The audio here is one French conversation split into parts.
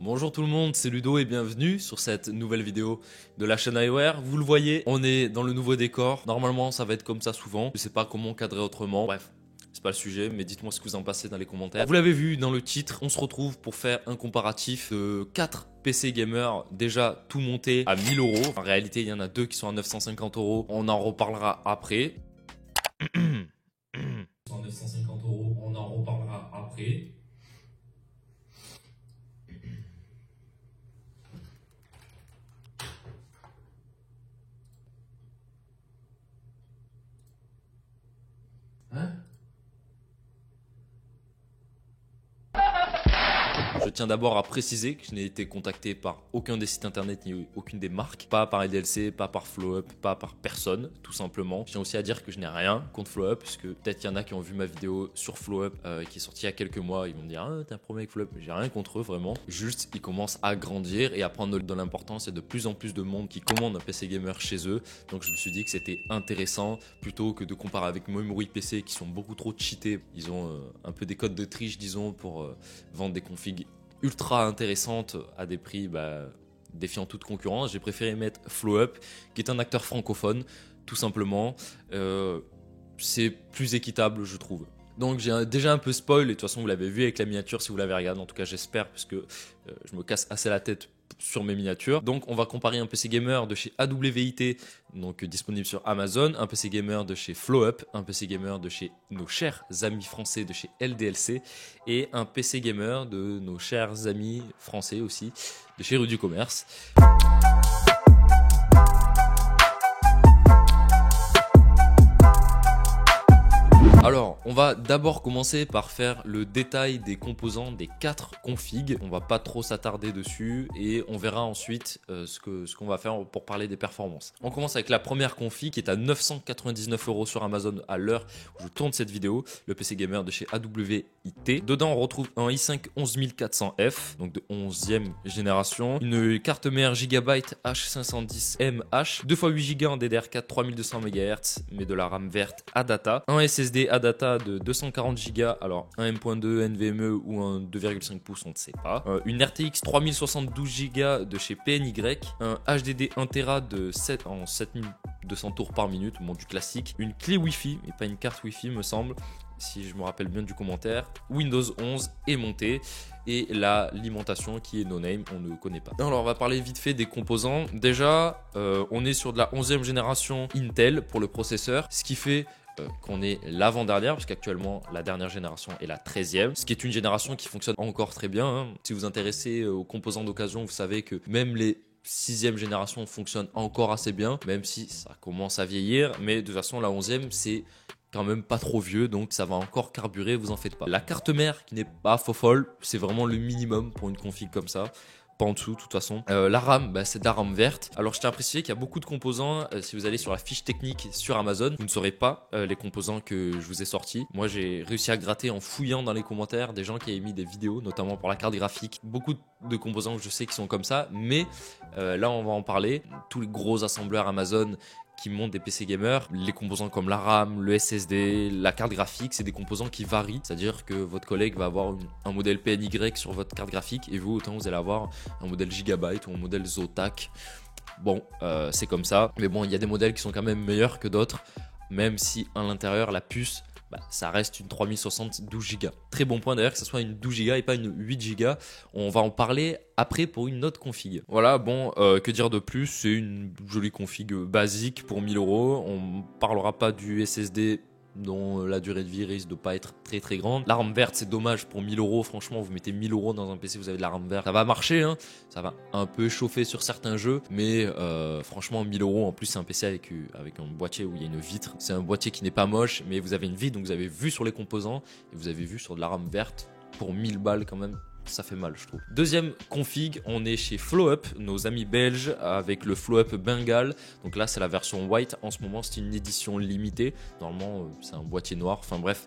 Bonjour tout le monde, c'est Ludo et bienvenue sur cette nouvelle vidéo de la chaîne iWare. Vous le voyez, on est dans le nouveau décor. Normalement, ça va être comme ça souvent. Je sais pas comment cadrer autrement. Bref, c'est pas le sujet, mais dites-moi ce que vous en pensez dans les commentaires. Vous l'avez vu dans le titre, on se retrouve pour faire un comparatif de 4 PC gamers déjà tout monté à 1000 euros. En réalité, il y en a 2 qui sont à 950 euros. On en reparlera après. 950 euros, on en reparlera après. Je tiens d'abord à préciser que je n'ai été contacté par aucun des sites internet ni aucune des marques, pas par LDLC, pas par FlowUp, pas par personne, tout simplement. Je tiens aussi à dire que je n'ai rien contre FlowUp, parce que peut-être qu'il y en a qui ont vu ma vidéo sur FlowUp qui est sortie il y a quelques mois, ils vont me dire ah t'as un problème avec FlowUp, j'ai rien contre eux vraiment. Juste ils commencent à grandir et à prendre de l'importance et de plus en plus de monde qui commande un PC gamer chez eux. Donc je me suis dit que c'était intéressant plutôt que de comparer avec Memory PC qui sont beaucoup trop cheatés. Ils ont un peu des codes de triche disons pour vendre des configs ultra intéressante à des prix défiant toute concurrence. J'ai préféré mettre FlowUp qui est un acteur francophone tout simplement. C'est plus équitable je trouve. Donc j'ai déjà un peu spoil et de toute façon vous l'avez vu avec la miniature si vous l'avez regardé, en tout cas j'espère parce que je me casse assez la tête sur mes miniatures. Donc on va comparer un PC gamer de chez AWIT, donc disponible sur Amazon, un PC gamer de chez FlowUp, un PC gamer de chez nos chers amis français de chez LDLC et un PC gamer de nos chers amis français aussi de chez Rue du Commerce. Alors, on va d'abord commencer par faire le détail des composants des 4 configs. On va pas trop s'attarder dessus et on verra ensuite ce qu'on va faire pour parler des performances. On commence avec la première config qui est à 999 € sur Amazon à l'heure où je tourne cette vidéo. Le PC gamer de chez AWIT. Dedans, on retrouve un i5 11400F, donc de 11e génération. Une carte mère Gigabyte H510MH, 2 x 8 Go en DDR4 3200 MHz, mais de la RAM verte ADATA. Un SSD ADATA de 240 Go, alors un M.2 NVMe ou un 2,5 pouces, on ne sait pas. Une RTX 3072 Go de chez PNY, un HDD 1 Tera de 7200 tours par minute, bon, du classique. Une clé Wi-Fi, mais pas une carte Wi-Fi me semble, si je me rappelle bien du commentaire. Windows 11 est monté et l'alimentation qui est no name, on ne connaît pas. Alors on va parler vite fait des composants. Déjà, on est sur de la 11e génération Intel pour le processeur, ce qui fait qu'on est l'avant-dernière, parce qu'actuellement la dernière génération est la 13e, ce qui est une génération qui fonctionne encore très bien, hein. Si vous vous intéressez aux composants d'occasion, vous savez que même les 6e génération fonctionnent encore assez bien, même si ça commence à vieillir, mais de toute façon la 11e c'est quand même pas trop vieux, donc ça va encore carburer, vous en faites pas. La carte mère qui n'est pas folle, c'est vraiment le minimum pour une config comme ça. Pas en dessous de toute façon. La RAM, c'est de la RAM verte. Alors je tiens à préciser qu'il y a beaucoup de composants. Si vous allez sur la fiche technique sur Amazon, vous ne saurez pas les composants que je vous ai sortis. Moi j'ai réussi à gratter en fouillant dans les commentaires des gens qui avaient mis des vidéos, notamment pour la carte graphique. Beaucoup de composants que je sais qui sont comme ça, mais là on va en parler. Tous les gros assembleurs Amazon qui montent des PC gamers, les composants comme la RAM, le SSD, la carte graphique, c'est des composants qui varient. C'est-à-dire que votre collègue va avoir un modèle PNY sur votre carte graphique et vous, autant vous allez avoir un modèle Gigabyte ou un modèle Zotac. Bon, c'est comme ça. Mais bon, il y a des modèles qui sont quand même meilleurs que d'autres, même si à l'intérieur, la puce, ça reste une 3060 12 Go. Très bon point d'ailleurs que ce soit une 12 Go et pas une 8 Go. On va en parler après pour une autre config. Voilà, bon, que dire de plus, c'est une jolie config basique pour 1000 €. On parlera pas du SSD dont la durée de vie risque de pas être très très grande. La RAM verte c'est dommage pour 1000 €, franchement vous mettez 1000 € dans un PC, vous avez de la RAM verte, ça va marcher hein, ça va un peu chauffer sur certains jeux, mais franchement 1000 € en plus c'est un PC avec un boîtier où il y a une vitre, c'est un boîtier qui n'est pas moche, mais vous avez une vitre donc vous avez vu sur les composants et vous avez vu sur de la RAM verte pour 1000 balles quand même. Ça fait mal je trouve. Deuxième config, on est chez FlowUp, nos amis belges avec le FlowUp Bengal. Donc là c'est la version white, en ce moment c'est une édition limitée. Normalement c'est un boîtier noir, enfin bref.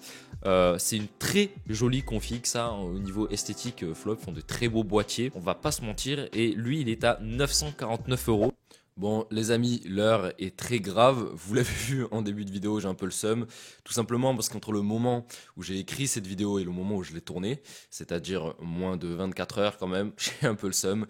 C'est une très jolie config ça, au niveau esthétique FlowUp font de très beaux boîtiers. On va pas se mentir et lui il est à 949 €. Bon, les amis, l'heure est très grave. Vous l'avez vu en début de vidéo, j'ai un peu le seum. Tout simplement parce qu'entre le moment où j'ai écrit cette vidéo et le moment où je l'ai tournée, c'est-à-dire moins de 24 heures quand même, j'ai un peu le seum.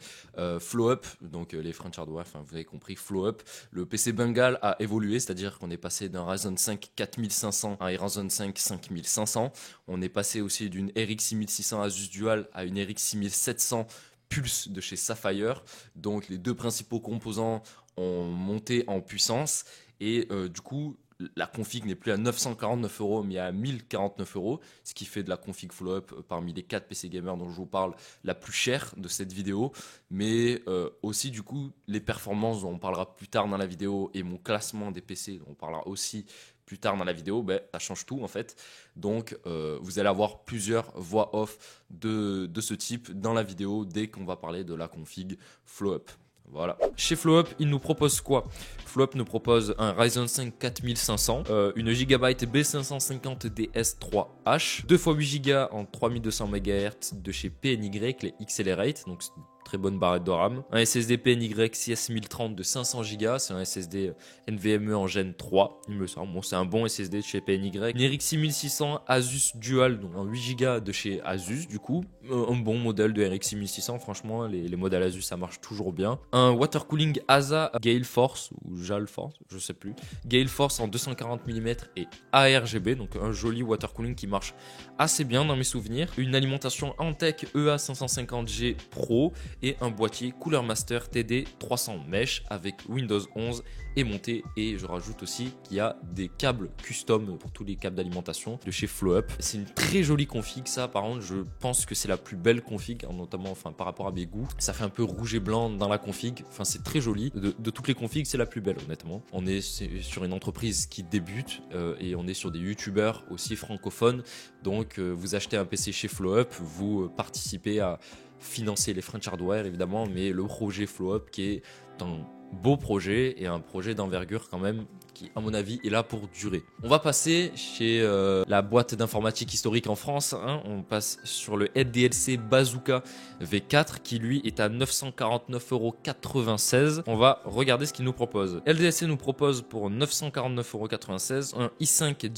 Flow Up, donc les French Hardware, enfin vous avez compris, Flow Up. Le PC Bengal a évolué, c'est-à-dire qu'on est passé d'un Ryzen 5 4500 à un Ryzen 5 5500. On est passé aussi d'une RX 6600 Asus Dual à une RX 6700 Pulse de chez Sapphire. Donc les deux principaux composants ont monté en puissance et du coup la config n'est plus à 949 euros mais à 1049 euros, ce qui fait de la config follow-up parmi les 4 PC gamers dont je vous parle la plus chère de cette vidéo. Mais aussi du coup les performances dont on parlera plus tard dans la vidéo et mon classement des PC dont on parlera aussi plus tard dans la vidéo, ben, ça change tout en fait. Donc vous allez avoir plusieurs voix off de ce type dans la vidéo dès qu'on va parler de la config flow-up. Voilà. Chez FlowUp, il nous propose quoi? FlowUp nous propose un Ryzen 5 4500, une Gigabyte B550DS3H, 2 x 8 Go en 3200 MHz de chez PNY, les Accelerate, donc très bonne barrette de RAM. Un SSD PNY CS1030 de 500 Go, c'est un SSD NVMe en Gen 3, il me semble. Bon, c'est un bon SSD de chez PNY. Une RX 6600 Asus Dual, donc un 8 Go de chez Asus, du coup. Un bon modèle de RX 6600, franchement, les modèles Asus, ça marche toujours bien. Un water cooling ASA Gale Force, ou Gale Force, je sais plus. Gale Force en 240 mm et ARGB, donc un joli water cooling qui marche assez bien dans mes souvenirs. Une alimentation Antec EA550G Pro et un boîtier Cooler Master TD 300 Mesh avec Windows 11 et monté. Et je rajoute aussi qu'il y a des câbles custom pour tous les câbles d'alimentation de chez FlowUp. C'est une très jolie config, ça par contre je pense que c'est la plus belle config, notamment par rapport à mes goûts. Ça fait un peu rouge et blanc dans la config, enfin c'est très joli. De toutes les configs c'est la plus belle honnêtement. On est sur une entreprise qui débute et on est sur des youtubeurs aussi francophones. Donc vous achetez un PC chez FlowUp, vous participez à financer les French Hardware évidemment, mais le projet FlowUp qui est un beau projet et un projet d'envergure quand même qui à mon avis est là pour durer. On va passer chez la boîte d'informatique historique en France, hein. On passe sur le LDLC Bazooka V4 qui lui est à 949,96 €. On va regarder ce qu'il nous propose. LDLC nous propose pour 949,96 € un i5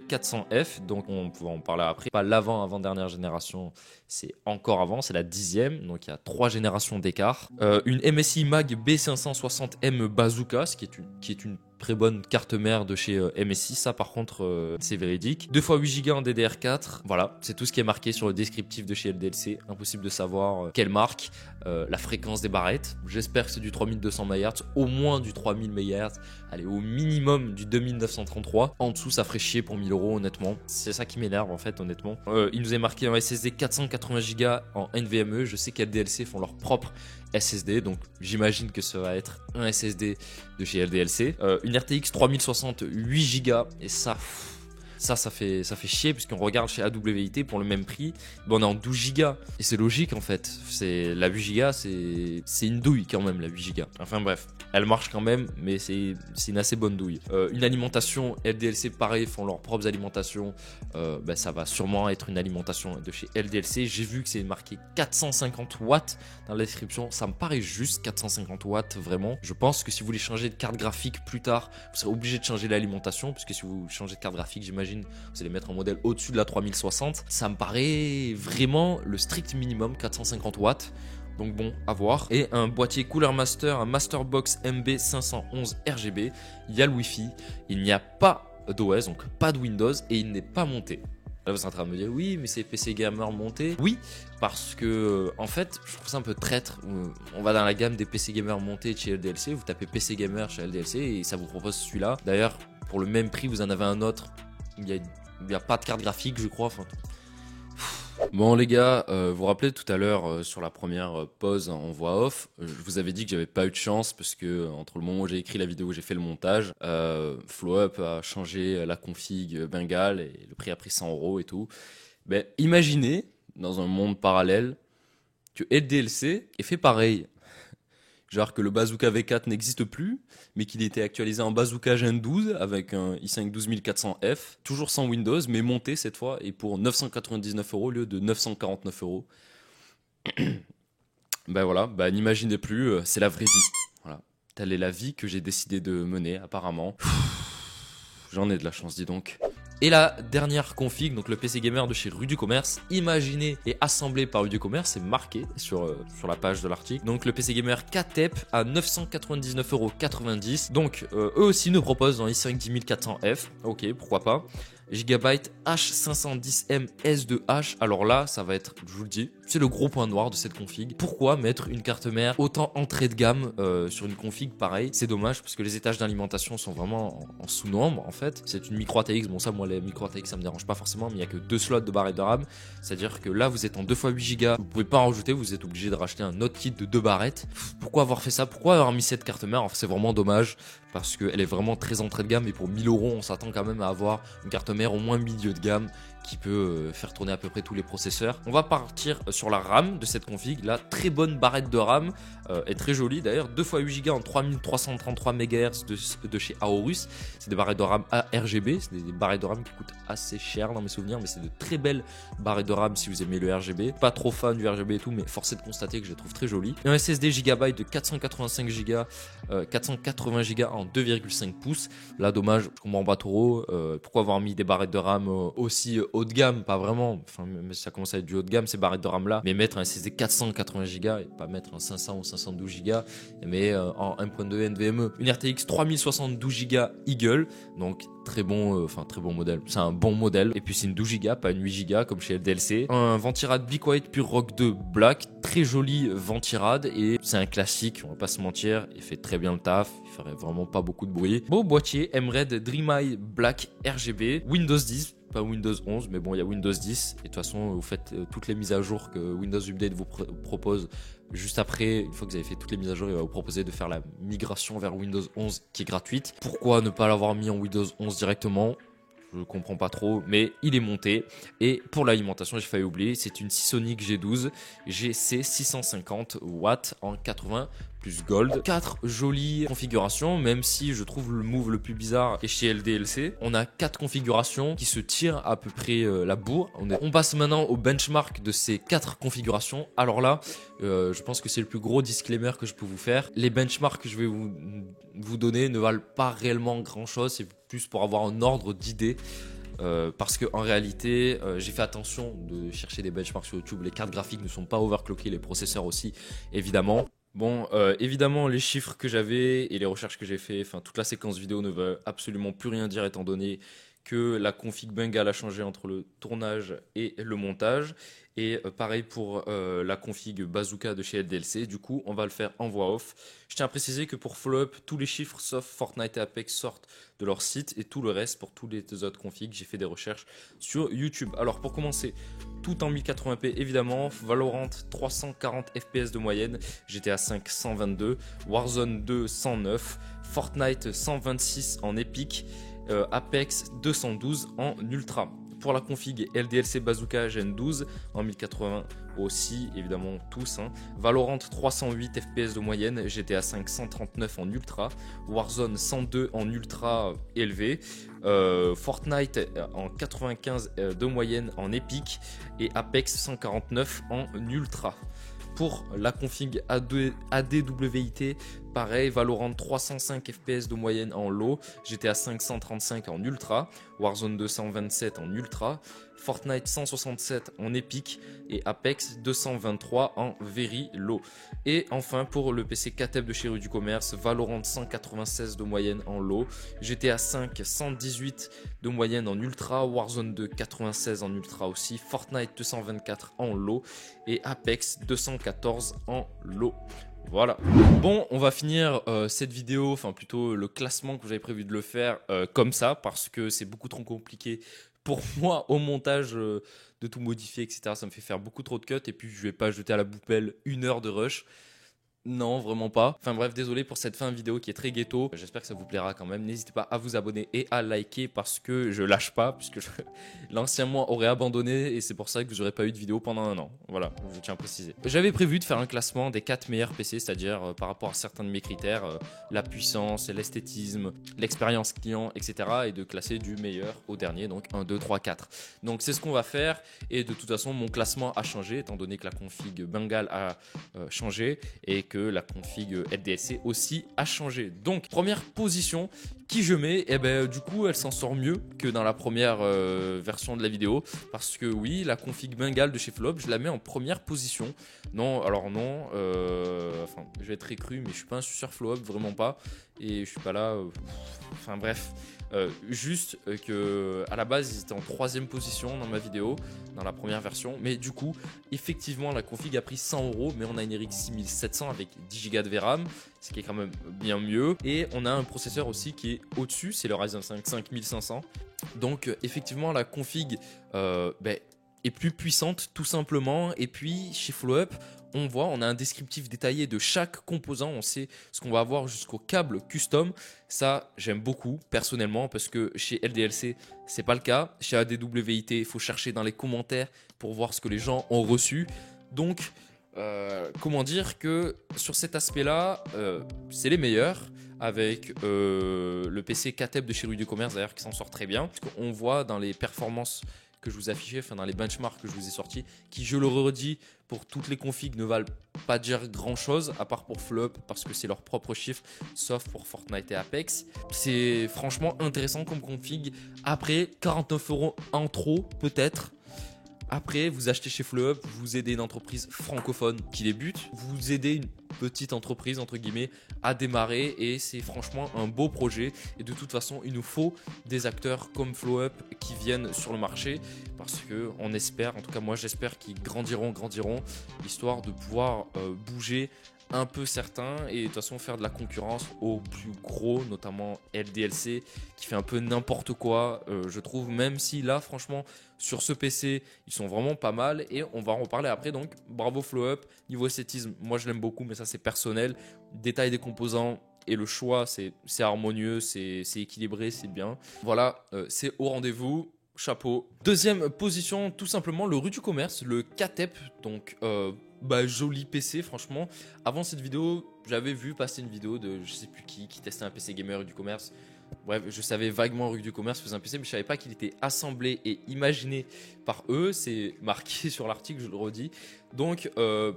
10400F, donc on pourra en parler après. Pas l'avant-dernière génération, c'est encore avant, c'est la 10e, donc il y a 3 générations d'écart. Une MSI Mag B560M Bazooka, ce qui est une très bonne carte mère de chez MSI, ça par contre c'est véridique. 2 x 8 Go en DDR4, voilà, c'est tout ce qui est marqué sur le descriptif de chez LDLC, impossible de savoir quelle marque, la fréquence des barrettes, j'espère que c'est du 3200 MHz, au moins du 3000 MHz, allez au minimum du 2933, en dessous ça ferait chier pour 1000 € honnêtement, c'est ça qui m'énerve en fait honnêtement. Il nous est marqué un SSD 480 Go en NVMe, je sais qu'LDLC font leur propre SSD, donc j'imagine que ça va être un SSD de chez LDLC. Une RTX 3060 8 Go et ça fait chier puisqu'on regarde chez AWIT pour le même prix, on est en 12 Go et c'est logique en fait. C'est la 8 Go, c'est une douille quand même la 8 Go. Enfin bref, elle marche quand même, mais c'est une assez bonne douille. Une alimentation LDLC, pareil, font leurs propres alimentations. Ça va sûrement être une alimentation de chez LDLC. J'ai vu que c'est marqué 450 watts dans la description. Ça me paraît juste 450 watts vraiment. Je pense que si vous voulez changer de carte graphique plus tard, vous serez obligé de changer l'alimentation, puisque si vous changez de carte graphique, j'imagine vous allez mettre un modèle au-dessus de la 3060. Ça me paraît vraiment le strict minimum, 450 watts. Donc bon, à voir. Et un boîtier Cooler Master, un Masterbox MB511 RGB. Il y a le Wi-Fi, il n'y a pas d'OS, donc pas de Windows, et il n'est pas monté. Là, vous êtes en train de me dire, oui, mais c'est PC Gamer monté. Oui, parce que, en fait, je trouve ça un peu traître. On va dans la gamme des PC Gamer montés chez LDLC, vous tapez PC Gamer chez LDLC et ça vous propose celui-là. D'ailleurs, pour le même prix, vous en avez un autre. Il n'y a pas de carte graphique, je crois. Enfin, bon les gars, vous vous rappelez tout à l'heure sur la première pause en voix off, je vous avais dit que j'avais pas eu de chance parce que entre le moment où j'ai écrit la vidéo et j'ai fait le montage, FlowUp a changé la config Bengal et le prix a pris 100 € et tout. Ben, imaginez, dans un monde parallèle, que LDLC ait fait pareil. Genre que le Bazooka V4 n'existe plus, mais qu'il était actualisé en Bazooka Gen 12 avec un i5 12400F, toujours sans Windows, mais monté cette fois, et pour 999 € au lieu de 949 €. Ben voilà, ben n'imaginez plus, c'est la vraie vie. Voilà. Telle est la vie que j'ai décidé de mener apparemment. J'en ai de la chance, dis donc. Et la dernière config, donc le PC Gamer de chez Rue du Commerce, imaginé et assemblé par Rue du Commerce, c'est marqué sur la page de l'article. Donc le PC Gamer KTEP à 999,90 €. Donc eux aussi nous proposent dans i5 10400F, ok, pourquoi pas. Gigabyte H510M S2H, alors là ça va être, je vous le dis, c'est le gros point noir de cette config. Pourquoi mettre une carte mère autant entrée de gamme sur une config pareille? C'est dommage parce que les étages d'alimentation sont vraiment en sous-nombre en fait. C'est une micro ATX, bon ça moi les micro ATX ça me dérange pas forcément, mais il n'y a que 2 slots de barrettes de RAM. C'est à dire que là vous êtes en 2x8 Go, vous pouvez pas en rajouter, vous êtes obligé de racheter un autre kit de 2 barrettes. Pourquoi avoir fait ça? Pourquoi avoir mis cette carte mère? Enfin, c'est vraiment dommage parce qu'elle est vraiment très entrée de gamme et pour 1000 € on s'attend quand même à avoir une carte mère au moins milieu de gamme qui peut faire tourner à peu près tous les processeurs. On va partir sur la RAM de cette config. La très bonne barrette de RAM est très jolie d'ailleurs. 2x8 Go en 3333 MHz de chez Aorus. C'est des barrettes de RAM RGB. C'est des barrettes de RAM qui coûtent assez cher dans mes souvenirs, mais c'est de très belles barrettes de RAM si vous aimez le RGB. Pas trop fan du RGB et tout, mais force est de constater que je les trouve très jolies. Un SSD Gigabyte de 485 Go, 480 Go en 2,5 pouces. Là, dommage, je comprends pas trop. Pourquoi avoir mis des barrettes de RAM aussi haut de gamme? Pas vraiment. Enfin, ça commence à être du haut de gamme ces barrettes de RAM là. Mais mettre un SSD 480 Go et pas mettre un 500 ou 512 Go, mais en 1.2 NVMe. Une RTX 3072 Go Eagle, donc très bon modèle. C'est un bon modèle. Et puis c'est une 12 Go, pas une 8 Go comme chez LDLC. Un Ventirad Be Quiet Pure Rock 2 Black, très joli Ventirad et c'est un classique, on va pas se mentir, il fait très bien le taf, il ferait vraiment pas beaucoup de bruit. Beau boîtier MRED Dreameye Black RGB, Windows 10, pas Windows 11, mais bon il y a Windows 10 et de toute façon vous faites toutes les mises à jour que Windows Update vous propose. Juste après, une fois que vous avez fait toutes les mises à jour, il va vous proposer de faire la migration vers Windows 11 qui est gratuite. Pourquoi ne pas l'avoir mis en Windows 11 directement? Je comprends pas trop, mais il est monté. Et pour l'alimentation, j'ai failli oublier, c'est une Seasonic G12 GC 650 watts en 80 plus Gold. 4 jolies configurations, même si je trouve le move le plus bizarre est chez LDLC. On a 4 configurations qui se tirent à peu près la bourre. On passe maintenant au benchmark de ces 4 configurations. Alors là, je pense que c'est le plus gros disclaimer que je peux vous faire. Les benchmarks que je vais vous donner ne valent pas réellement grand chose, c'est plus pour avoir un ordre d'idée. Parce que en réalité j'ai fait attention de chercher des benchmarks sur YouTube. Les cartes graphiques ne sont pas overclockées, les processeurs aussi évidemment. Bon, évidemment, les chiffres que j'avais et les recherches que j'ai fait, enfin toute la séquence vidéo ne veut absolument plus rien dire étant donné que la config Bengal a changé entre le tournage et le montage. Et pareil pour la config Bazooka de chez LDLC. Du coup, on va le faire en voix off. Je tiens à préciser que pour Follow Up, tous les chiffres sauf Fortnite et Apex sortent de leur site. Et tout le reste, pour tous les autres configs, j'ai fait des recherches sur YouTube. Alors pour commencer, tout en 1080p évidemment. Valorant 340 FPS de moyenne. GTA 5 122. Warzone 2 109. Fortnite 126 en épique. Apex 212 en ultra. Pour la config LDLC Bazooka Gen 12 en 1080 aussi, évidemment tous. Valorant 308 FPS de moyenne, GTA 5 139 en ultra, Warzone 102 en ultra élevé, Fortnite en 95 de moyenne en épique et Apex 149 en ultra. Pour la config ADWIT, pareil, Valorant 305 FPS de moyenne en low, GTA 5 135 en ultra, Warzone 227 en ultra, Fortnite 167 en épique et Apex 223 en very low. Et enfin pour le PC KTEP de chez Rue du Commerce, Valorant 196 de moyenne en low, GTA 5 118 de moyenne en ultra, Warzone 2 96 en ultra aussi, Fortnite 224 en low et Apex 214 en low. Voilà. Bon, on va finir cette vidéo, enfin plutôt le classement que j'avais prévu de le faire comme ça parce que c'est beaucoup trop compliqué pour moi au montage de tout modifier, etc. Ça me fait faire beaucoup trop de cuts et puis je vais pas jeter à la poubelle 1 heure de rush. Non, vraiment pas. Enfin bref, désolé pour cette fin de vidéo qui est très ghetto. J'espère que ça vous plaira quand même. N'hésitez pas à vous abonner et à liker parce que je lâche pas, puisque l'ancien moi aurait abandonné et c'est pour ça que j'aurais pas eu de vidéo pendant 1 an. Voilà, je tiens à préciser. J'avais prévu de faire un classement des 4 meilleurs PC, c'est-à-dire par rapport à certains de mes critères, la puissance, l'esthétisme, l'expérience client, etc. et de classer du meilleur au dernier, donc 1, 2, 3, 4. Donc c'est ce qu'on va faire et de toute façon mon classement a changé étant donné que la config Bengal a changé et que que la config LDLC aussi a changé. Donc première position qui je mets, et ben du coup elle s'en sort mieux que dans la première version de la vidéo, parce que oui, la config Bengale de chez Flop, je la mets en première position. Non, alors non, enfin je vais être très cru, mais je suis pas un suceur Flop, vraiment pas, et je suis pas là, enfin bref. Juste que à la base ils étaient en 3ème position dans ma vidéo, dans la première version, mais du coup effectivement la config a pris 100 €, mais on a une RX 6700 avec 10 Go de VRAM, ce qui est quand même bien mieux, et on a un processeur aussi qui est au-dessus, c'est le Ryzen 5 5500. Donc effectivement la config est plus puissante tout simplement. Et puis chez FlowUp, on voit, on a un descriptif détaillé de chaque composant, on sait ce qu'on va avoir jusqu'au câble custom. Ça j'aime beaucoup personnellement, parce que chez LDLC c'est pas le cas. Chez ADWIT il faut chercher dans les commentaires pour voir ce que les gens ont reçu. Donc comment dire que sur cet aspect là c'est les meilleurs, avec le PC KTEP de chez Rue du Commerce d'ailleurs qui s'en sort très bien, parce qu'on voit dans les performances que je vous affichais, enfin dans les benchmarks que je vous ai sortis, qui, je le redis, pour toutes les configs ne valent pas dire grand chose, à part pour FlopUp parce que c'est leurs propres chiffres, sauf pour Fortnite et Apex. C'est franchement intéressant comme config. Après 49 € en trop peut-être. Après, vous achetez chez FlowUp, vous aidez une entreprise francophone qui débute, vous aidez une petite entreprise entre guillemets à démarrer, et c'est franchement un beau projet. Et de toute façon, il nous faut des acteurs comme FlowUp qui viennent sur le marché, parce que on espère, en tout cas moi j'espère qu'ils grandiront, histoire de pouvoir bouger un peu certains, et de toute façon faire de la concurrence aux plus gros, notamment LDLC qui fait un peu n'importe quoi, je trouve, même si là franchement sur ce PC ils sont vraiment pas mal, et on va en reparler après. Donc bravo FlowUp. Niveau esthétisme, moi je l'aime beaucoup, mais ça c'est personnel. Détail des composants et le choix, c'est harmonieux, c'est équilibré, c'est bien. Voilà, c'est au rendez-vous. Chapeau. Deuxième position, tout simplement le Rue du Commerce, le KTEP. Donc joli PC franchement. Avant cette vidéo, j'avais vu passer une vidéo de je sais plus qui testait un PC gamer Rue du Commerce. Bref, je savais vaguement Rue du Commerce faisait un PC, mais je savais pas qu'il était assemblé et imaginé par eux. C'est marqué sur l'article, je le redis. Donc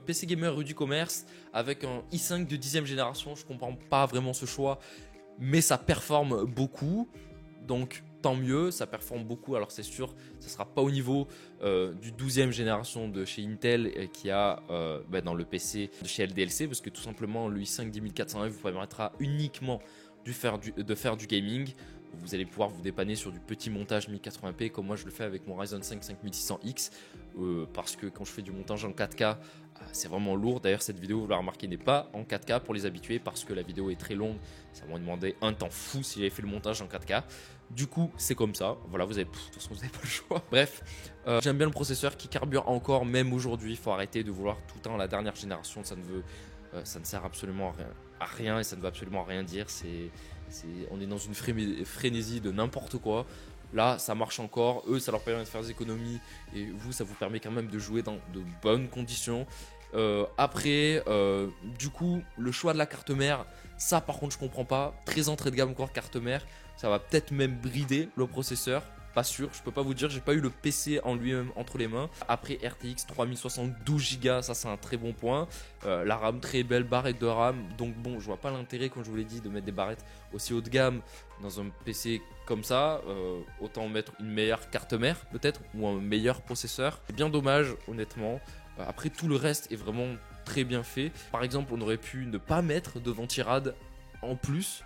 PC gamer Rue du Commerce avec un i5 de 10e génération. Je comprends pas vraiment ce choix, mais ça performe beaucoup. Donc tant mieux, ça performe beaucoup. Alors c'est sûr, ça sera pas au niveau du 12e génération de chez Intel qui a dans le PC de chez LDLC, parce que tout simplement le i5 10400F vous permettra uniquement de faire du gaming. Vous allez pouvoir vous dépanner sur du petit montage 1080p comme moi je le fais avec mon Ryzen 5 5600X, parce que quand je fais du montage en 4K c'est vraiment lourd. D'ailleurs cette vidéo, vous la remarquez, n'est pas en 4K pour les habitués, parce que la vidéo est très longue, ça m'a demandé un temps fou si j'avais fait le montage en 4K. Du coup c'est comme ça, voilà, de toute façon vous n'avez pas le choix. Bref, j'aime bien le processeur qui carbure encore même aujourd'hui. Il faut arrêter de vouloir tout le temps la dernière génération, ça ne sert absolument à rien et ça ne veut absolument rien dire. On est dans une frénésie de n'importe quoi. Là ça marche encore, eux ça leur permet de faire des économies, et vous ça vous permet quand même de jouer dans de bonnes conditions. Après du coup le choix de la carte mère, ça par contre je comprends pas. Très entrée de gamme encore carte mère, ça va peut-être même brider le processeur, pas sûr, je peux pas vous dire, j'ai pas eu le PC en lui-même entre les mains. Après RTX 3060 12 Go, ça c'est un très bon point. La RAM très belle, barrette de RAM, donc bon, je vois pas l'intérêt, comme je vous l'ai dit, de mettre des barrettes aussi haut de gamme dans un PC comme ça. Autant mettre une meilleure carte mère peut-être, ou un meilleur processeur. C'est bien dommage honnêtement. Après tout le reste est vraiment très bien fait. Par exemple on aurait pu ne pas mettre de ventirad en plus,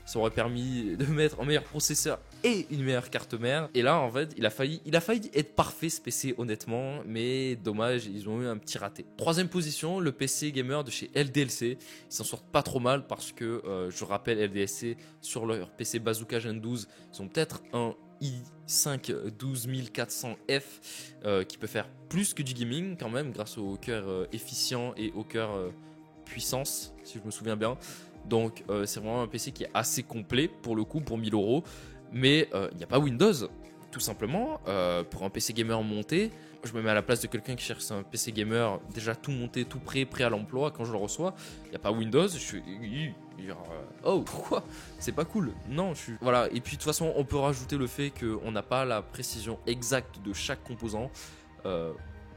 ça aurait permis de mettre un meilleur processeur et une meilleure carte mère. Et là en fait il a failli être parfait ce PC honnêtement, mais dommage, ils ont eu un petit raté. Troisième position, le PC gamer de chez LDLC. Ils s'en sortent pas trop mal, parce que je rappelle, LDLC sur leur PC Bazooka Gen 12, ils ont peut-être un i5 12400F qui peut faire plus que du gaming quand même, grâce au cœur efficient et au cœur puissance, si je me souviens bien. Donc c'est vraiment un PC qui est assez complet pour le coup, pour 1000 €. Mais il n'y a pas Windows, tout simplement. Pour un PC gamer monté, je me mets à la place de quelqu'un qui cherche un PC gamer déjà tout monté, tout prêt à l'emploi. Quand je le reçois, il n'y a pas Windows. Je suis oh, pourquoi? C'est pas cool. Non, voilà. Et puis de toute façon, on peut rajouter le fait qu'on n'a pas la précision exacte de chaque composant.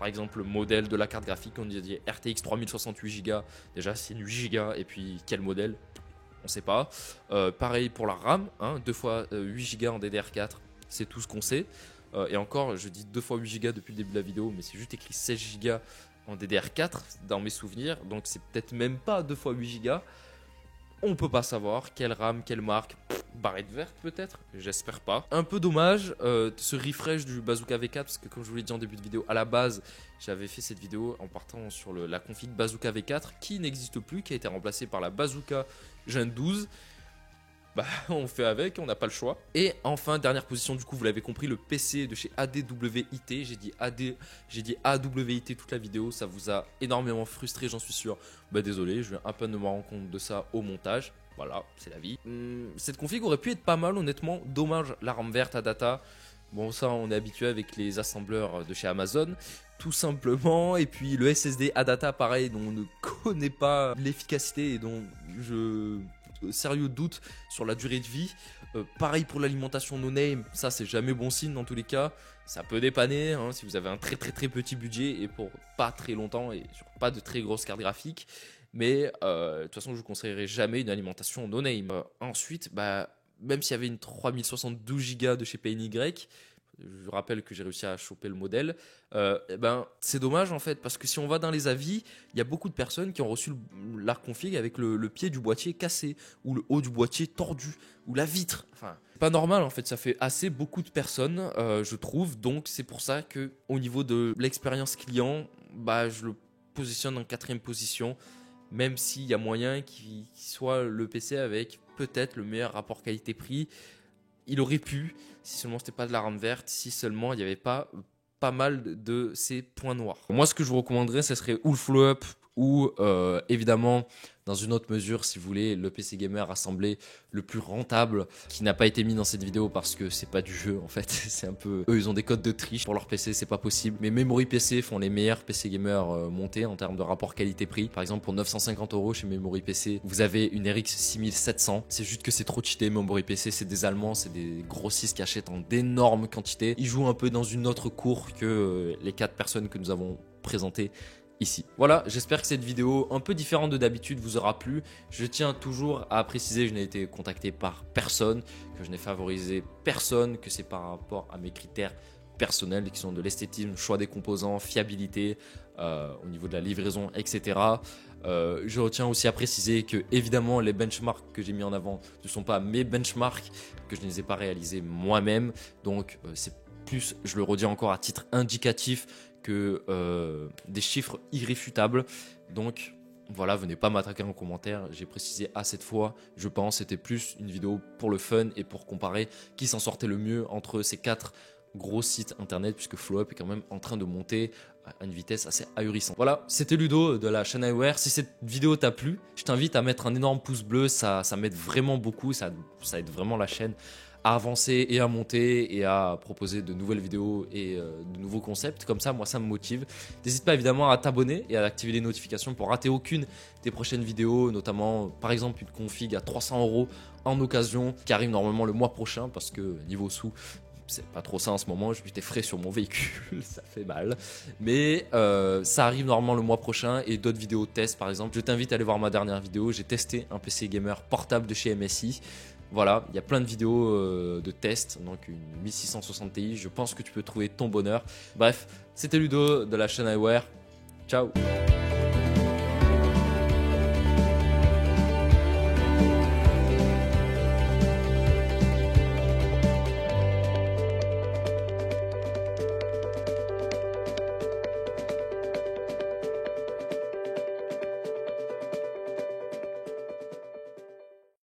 par exemple le modèle de la carte graphique. On dit RTX 3068 Go, déjà c'est une 8 Go, et puis quel modèle, on sait pas. Pareil pour la RAM, hein, 2 fois 8 Go en DDR4, c'est tout ce qu'on sait. Et encore, je dis 2 fois 8 Go depuis le début de la vidéo, mais c'est juste écrit 16 Go en DDR4 dans mes souvenirs, donc c'est peut-être même pas 2 fois 8 Go. On peut pas savoir quelle RAM, quelle marque, barrette verte peut-être, j'espère pas. Un peu dommage ce refresh du Bazooka V4, parce que comme je vous l'ai dit en début de vidéo, à la base j'avais fait cette vidéo en partant sur la config Bazooka V4 qui n'existe plus, qui a été remplacée par la Bazooka Gen 12. Bah, on fait avec, on n'a pas le choix. Et enfin, dernière position, du coup, vous l'avez compris, le PC de chez ADWIT. J'ai dit AWIT toute la vidéo, ça vous a énormément frustré, j'en suis sûr. Bah, désolé, je viens à peine de me rendre compte de ça au montage. Voilà, c'est la vie. Cette config aurait pu être pas mal, honnêtement. Dommage, la RAM verte à data. Bon, ça, on est habitué avec les assembleurs de chez Amazon, tout simplement. Et puis le SSD ADATA, pareil, dont on ne connaît pas l'efficacité et dont je sérieux doute sur la durée de vie. Pareil pour l'alimentation no name, ça c'est jamais bon signe dans tous les cas. Ça peut dépanner hein, si vous avez un très petit budget et pour pas très longtemps et sur pas de très grosses cartes graphiques. Mais de toute façon, je vous conseillerais jamais une alimentation no name. Ensuite, même s'il y avait une 3072 Go de chez PNY, je rappelle que j'ai réussi à choper le modèle, c'est dommage en fait, parce que si on va dans les avis, il y a beaucoup de personnes qui ont reçu la config avec le pied du boîtier cassé, ou le haut du boîtier tordu, ou la vitre. Enfin, c'est pas normal en fait, ça fait assez beaucoup de personnes, je trouve, donc c'est pour ça que au niveau de l'expérience client, je le positionne en 4e position, même s'il y a moyen qu'il soit le PC avec peut-être le meilleur rapport qualité-prix. Il aurait pu, si seulement c'était pas de la RAM verte, si seulement il n'y avait pas mal de ces points noirs. Moi, ce que je vous recommanderais, ce serait ou le flow-up ou évidemment, dans une autre mesure, si vous voulez, le PC Gamer assemblé le plus rentable qui n'a pas été mis dans cette vidéo parce que c'est pas du jeu en fait. C'est un peu. Eux, ils ont des codes de triche pour leur PC, c'est pas possible. Mais Memory PC font les meilleurs PC Gamer montés en termes de rapport qualité-prix. Par exemple, pour 950 € chez Memory PC, vous avez une RX 6700. C'est juste que c'est trop cheaté. Memory PC, c'est des Allemands, c'est des grossistes qui achètent en d'énormes quantités. Ils jouent un peu dans une autre cour que les 4 personnes que nous avons présentées ici. Voilà, j'espère que cette vidéo un peu différente de d'habitude vous aura plu. Je tiens toujours à préciser, je n'ai été contacté par personne, que je n'ai favorisé personne, que c'est par rapport à mes critères personnels qui sont de l'esthétisme, choix des composants, fiabilité, au niveau de la livraison, etc. Je retiens aussi à préciser que évidemment les benchmarks que j'ai mis en avant ne sont pas mes benchmarks, que je ne les ai pas réalisés moi-même. Donc c'est plus, je le redis encore à titre indicatif, que des chiffres irréfutables. Donc voilà, venez pas m'attaquer en commentaire, j'ai précisé à cette fois, je pense c'était plus une vidéo pour le fun et pour comparer qui s'en sortait le mieux entre ces 4 gros sites internet, puisque FlowUp est quand même en train de monter à une vitesse assez ahurissante. Voilà, c'était Ludo de la chaîne iWare. Si cette vidéo t'a plu, je t'invite à mettre un énorme pouce bleu, ça m'aide vraiment beaucoup, ça aide vraiment la chaîne à avancer et à monter et à proposer de nouvelles vidéos et de nouveaux concepts. Comme ça, moi, ça me motive. N'hésite pas évidemment à t'abonner et à activer les notifications pour rater aucune des prochaines vidéos, notamment par exemple une config à 300 € en occasion qui arrive normalement le mois prochain parce que niveau sous, c'est pas trop ça en ce moment, je m'étais frais sur mon véhicule, ça fait mal. Mais ça arrive normalement le mois prochain et d'autres vidéos de test par exemple. Je t'invite à aller voir ma dernière vidéo, j'ai testé un PC gamer portable de chez MSI. Voilà, il y a plein de vidéos de tests, donc une 1660 Ti, je pense que tu peux trouver ton bonheur. Bref, c'était Ludo de la chaîne iWare, ciao.